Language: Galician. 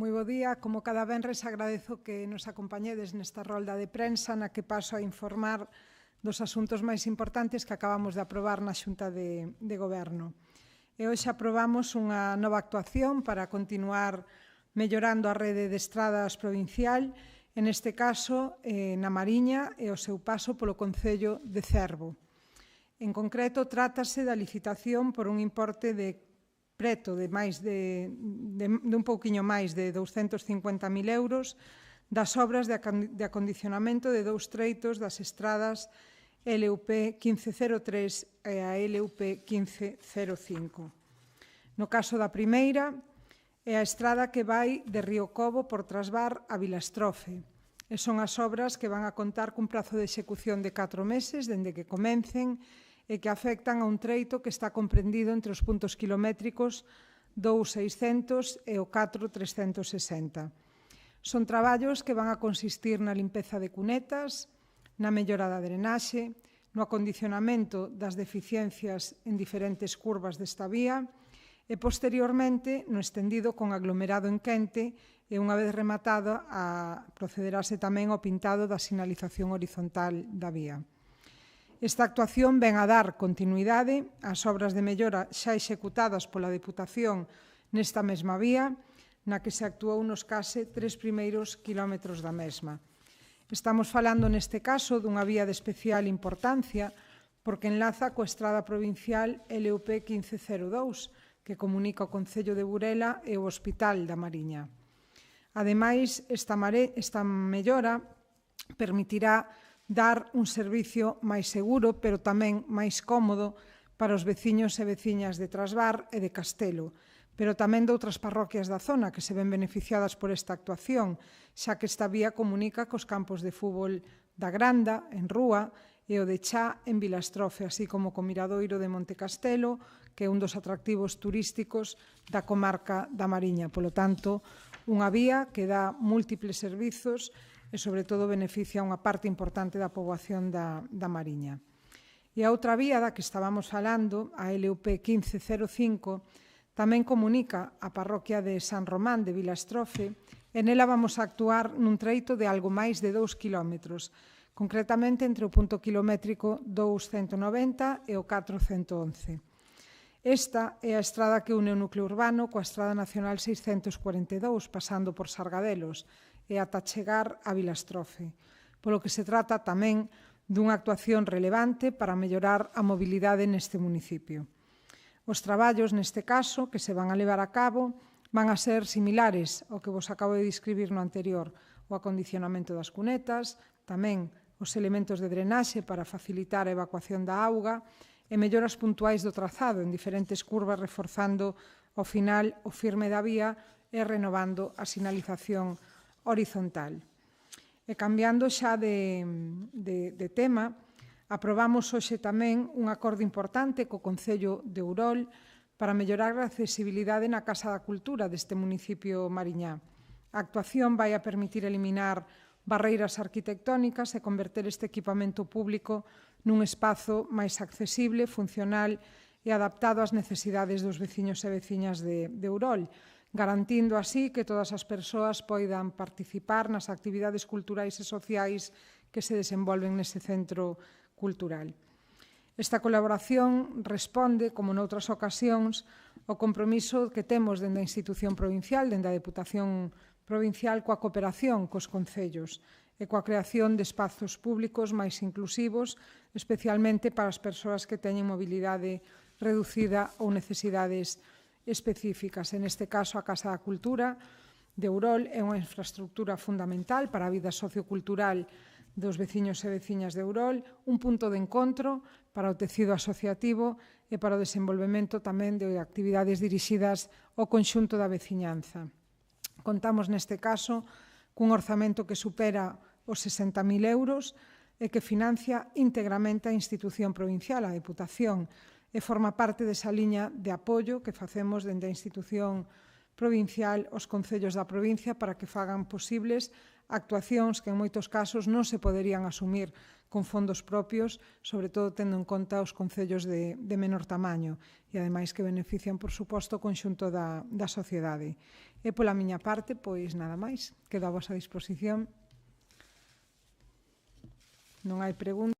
moi bo día. Como cada venres, agradezo que nos acompañedes nesta rolda de prensa na que paso a informar dos asuntos máis importantes que acabamos de aprobar na Xunta de Goberno. E hoxe aprobamos unha nova actuación para continuar mellorando a rede de estradas provincial, en este caso na Mariña e o seu paso polo Concello de Cervo. En concreto, trátase da licitación por un importe de preto de un pouquiño máis de 250.000 euros das obras de acondicionamento de dous treitos das estradas LUP 1503 e a LUP 1505. No caso da primeira, é a estrada que vai de Río Cobo por Trasbar a Vilastrofe. E son as obras que van a contar cun prazo de execución de 4 meses dende que comencen e que afectan a un treito que está comprendido entre os puntos quilométricos 2.600 e o 4.360. Son traballos que van a consistir na limpeza de cunetas, na mellora da drenaxe, no acondicionamento das deficiencias en diferentes curvas desta vía e, posteriormente, no estendido con aglomerado en quente e, unha vez rematado, procederase tamén ao pintado da sinalización horizontal da vía. Esta actuación ven a dar continuidade ás obras de mellora xa executadas pola Deputación nesta mesma vía, na que se actuou nos case 3 primeiros quilómetros da mesma. Estamos falando neste caso dunha vía de especial importancia porque enlaza coa estrada provincial LUP 1502, que comunica o Concello de Burela e o Hospital da Mariña. Ademais, esta mellora permitirá dar un servicio máis seguro, pero tamén máis cómodo para os veciños e veciñas de Trasbar e de Castelo, pero tamén de outras parroquias da zona que se ven beneficiadas por esta actuación, xa que esta vía comunica cos campos de fútbol da Granda, en Rúa, e o de Chá, en Vilastrofe, así como co Miradoiro de Monte Castelo, que é un dos atractivos turísticos da comarca da Mariña. Polo tanto, unha vía que dá múltiples servizos e, sobre todo, beneficia unha parte importante da poboación da Mariña. E a outra vía da que estábamos falando, a LUP 1505, tamén comunica a parroquia de San Román de Vilastrofe e nela vamos a actuar nun treito de algo máis de 2 kilómetros, concretamente entre o punto kilométrico 290 e o 411. Esta é a estrada que une o núcleo urbano coa estrada nacional 642, pasando por Sargadelos, e ata chegar a Vilastrofe, polo que se trata tamén dunha actuación relevante para mellorar a mobilidade neste municipio. Os traballos, neste caso, que se van a levar a cabo, van a ser similares ao que vos acabo de describir no anterior, o acondicionamento das cunetas, tamén os elementos de drenaxe para facilitar a evacuación da auga e melloras puntuais do trazado en diferentes curvas, reforzando ao final o firme da vía e renovando a sinalización horizontal. E cambiando xa de tema, aprobamos hoxe tamén un acordo importante co Concello de Ourol para mellorar a accesibilidade na Casa da Cultura deste municipio mariñá. A actuación vai a permitir eliminar barreiras arquitectónicas e converter este equipamento público nun espazo máis accesible, funcional e adaptado ás necesidades dos veciños e veciñas de Ourol, garantindo así que todas as persoas poidan participar nas actividades culturais e sociais que se desenvolven nese centro cultural. Esta colaboración responde, como noutras ocasións, ao compromiso que temos dende a institución provincial, dende a Deputación Provincial, coa cooperación cos concellos e coa creación de espazos públicos máis inclusivos, especialmente para as persoas que teñen mobilidade reducida ou necesidades específicas. En este caso, a Casa da Cultura de Ourol é unha infraestructura fundamental para a vida sociocultural dos veciños e veciñas de Ourol, un punto de encontro para o tecido asociativo e para o desenvolvemento tamén de actividades dirixidas ao conxunto da veciñanza. Contamos neste caso cun orzamento que supera os 60.000 euros e que financia íntegramente a institución provincial, a Deputación, e forma parte desa liña de apoio que facemos dende a institución provincial aos concellos da provincia para que fagan posibles actuacións que en moitos casos non se poderían asumir con fondos propios, sobre todo tendo en conta os concellos de menor tamaño e ademais que benefician, por suposto, o conxunto da sociedade. E pola miña parte, pois nada máis, quedo a vosa disposición. Non hai preguntas.